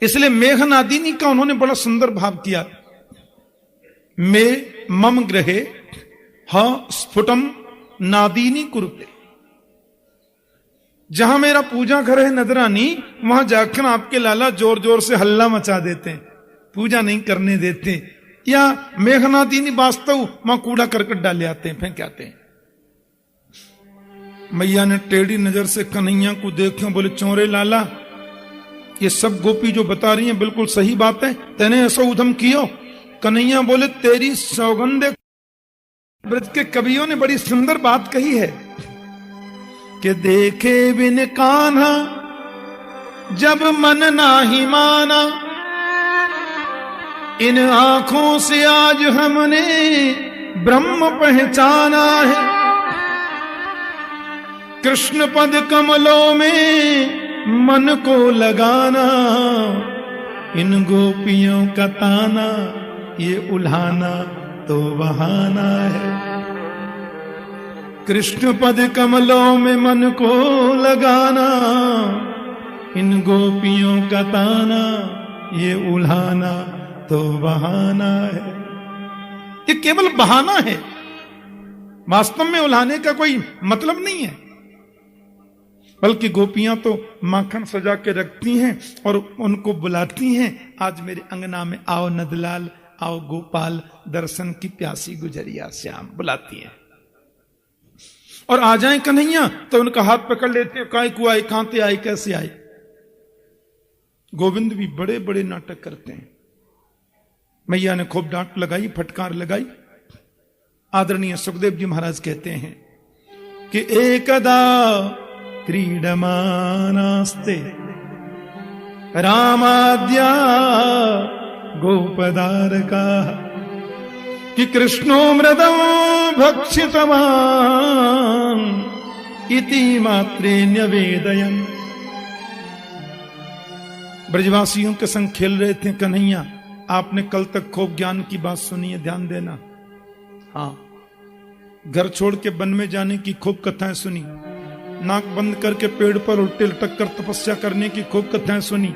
इसलिए मेघनादिनी का उन्होंने बड़ा सुंदर भाव किया। मे मम ग्रहे ह स्फुटम नादीनी कुरुते। जहां मेरा पूजा घर है नजरानी, वहां जाकर आपके लाला जोर जोर से हल्ला मचा देते हैं, पूजा नहीं करने देते। या मेघनादिनी वास्तव वहां कूड़ा करकट डाले आते हैं, फेंक आते हैं। मैया ने टेढ़ी नजर से कन्हैया को देखा, बोले चौरे लाला, ये सब गोपी जो बता रही हैं बिल्कुल सही बात है, तेने ऐसा उधम कियो? कन्हैया बोले तेरी सौगंधे। ब्रज के कवियों ने बड़ी सुंदर बात कही है कि देखे बिन कान्हा जब मन नाही माना, इन आंखों से आज हमने ब्रह्म पहचाना है। कृष्ण पद कमलों में मन को लगाना, इन गोपियों का ताना ये उल्हाना तो बहाना है। कृष्ण पद कमलों में मन को लगाना, इन गोपियों का ताना ये उल्हाना तो बहाना है। ये केवल बहाना है, वास्तव में उल्हाने का कोई मतलब नहीं है। बल्कि गोपियां तो माखन सजा के रखती हैं और उनको बुलाती हैं, आज मेरे अंगना में आओ नंदलाल, आओ गोपाल, दर्शन की प्यासी गुजरिया श्याम, बुलाती हैं। और आ जाए कन्हैया तो उनका हाथ पकड़ लेते हैं, काय को आए, कहां ते आए, कैसे आए। गोविंद भी बड़े बड़े नाटक करते हैं। मैया ने खूब डांट लगाई, फटकार लगाई। आदरणीय सुखदेव जी महाराज कहते हैं कि एकदा क्रीडमानास्ते रामाद्या गोपदारका, कि कृष्णो मृदं भक्षितवान् इति मात्रे न्यवेदयन्। ब्रजवासियों के संग खेल रहे थे कन्हैया। आपने कल तक खूब ज्ञान की बात सुनी है, ध्यान देना। हाँ, घर छोड़ के वन में जाने की खूब कथाएं सुनी, नाक बंद करके पेड़ पर उल्टे लटक कर तपस्या करने की खूब कथाएं सुनी,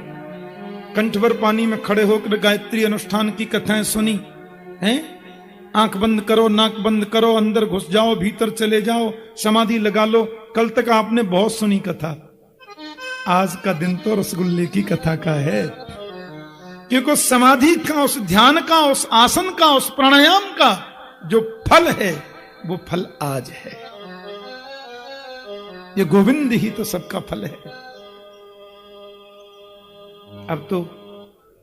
कंठ भर पानी में खड़े होकर गायत्री अनुष्ठान की कथाएं सुनी हैं। आंख बंद करो, नाक बंद करो, अंदर घुस जाओ, भीतर चले जाओ, समाधि लगा लो। कल तक आपने बहुत सुनी कथा। आज का दिन तो रसगुल्ले की कथा का है, क्योंकि उस समाधि का, उस ध्यान का, उस आसन का, उस प्राणायाम का जो फल है वो फल आज है। ये गोविंद ही तो सबका फल है। अब तो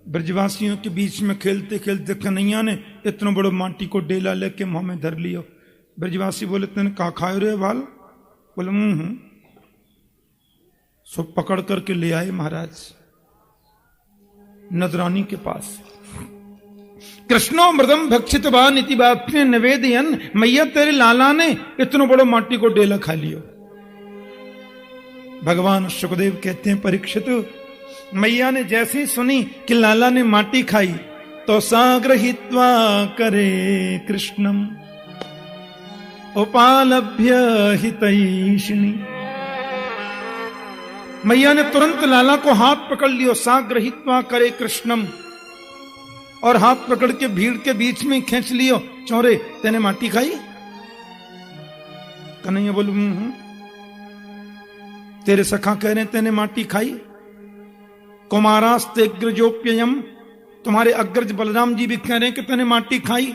ब्रजवासियों के बीच में खेलते खेलते कन्हैया ने इतना बड़ो माटी को डेला लेके मुंह में धर लियो। ब्रजवासी बोले तेने कहा खाए रे बाल? बोले सो पकड़ करके ले आए महाराज नजरानी के पास। कृष्णो मृदम भक्षितवान इति बात्म्य निवेदयन्। मैया तेरे लाला ने इतना बड़ो माटी को डेला खा लियो। भगवान सुखदेव कहते हैं परीक्षित, मैया ने जैसी सुनी कि लाला ने माटी खाई तो साग्रहित्वा करे कृष्णम उपालभ्य हितैषिणी। मैया ने तुरंत लाला को हाथ पकड़ लियो, साग्रहित्वा करे कृष्णम, और हाथ पकड़ के भीड़ के बीच में खींच लियो। चौरे तेने माटी खाई? कन्हैया बोलू तेरे सखा कह रहे तेने माटी खाई। कुमारास्ते अग्रजोप्ययम, तुम्हारे अग्रज बलराम जी भी कह रहे हैं कि तूने माटी खाई।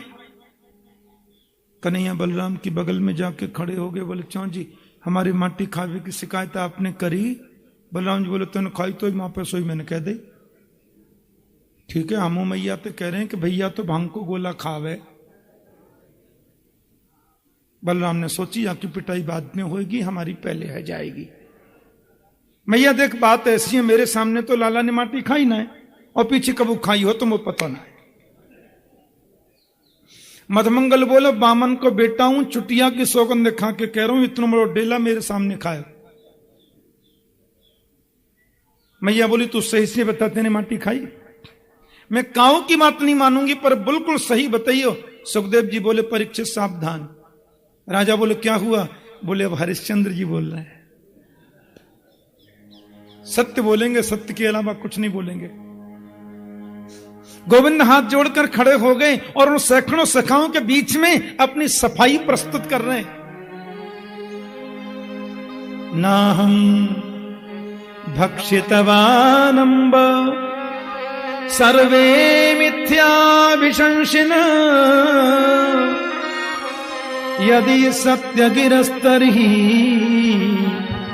कन्हैया बलराम की बगल में जाके खड़े हो गए, बोले चौं जी हमारी माटी खावे की शिकायत आपने करी? बलराम जी बोले तूने खाई तो वहां पर सोई मैंने कह दे। ठीक है, हमू मैया तो कह रहे हैं कि भैया तो भांग को गोला खावे। बलराम ने सोची आपकी पिटाई बाद में होगी, हमारी पहले है जाएगी। मैया देख बात ऐसी है, मेरे सामने तो लाला ने माटी खाई ना है, और पीछे कब खाई हो तो मुझे पता ना है। मधमंगल बोले बामन को बेटा हूं, चुटिया की सौगंध खा के कह रहा हूं, इतना बड़ा डेला मेरे सामने खाए। मैया बोली तू सही से बता तेने माटी खाई? मैं काऊ की बात नहीं मानूंगी, पर बिल्कुल सही बताइयो। सुखदेव जी बोले परीक्षित सावधान। राजा बोले क्या हुआ? बोले अब हरिश्चंद्र जी बोल रहे हैं, सत्य बोलेंगे, सत्य के अलावा कुछ नहीं बोलेंगे। गोविंद हाथ जोड़कर खड़े हो गए और उन सैकड़ों सखाओं के बीच में अपनी सफाई प्रस्तुत कर रहे हैं। नाहं भक्षितवानंब सर्वे मिथ्याभिशंसिन यदि सत्य गिरस्तर्हि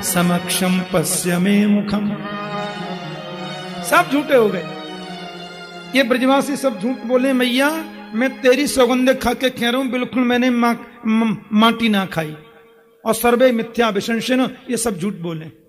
समक्षम पश्य मे मुखम। सब झूठे हो गए। ये ब्रजवासी सब झूठ बोले, मैया मैं तेरी सौगंध खा के कह रहा हूं, बिल्कुल मैंने माटी ना खाई। और सर्वे मिथ्या विशंसन, ये सब झूठ बोले।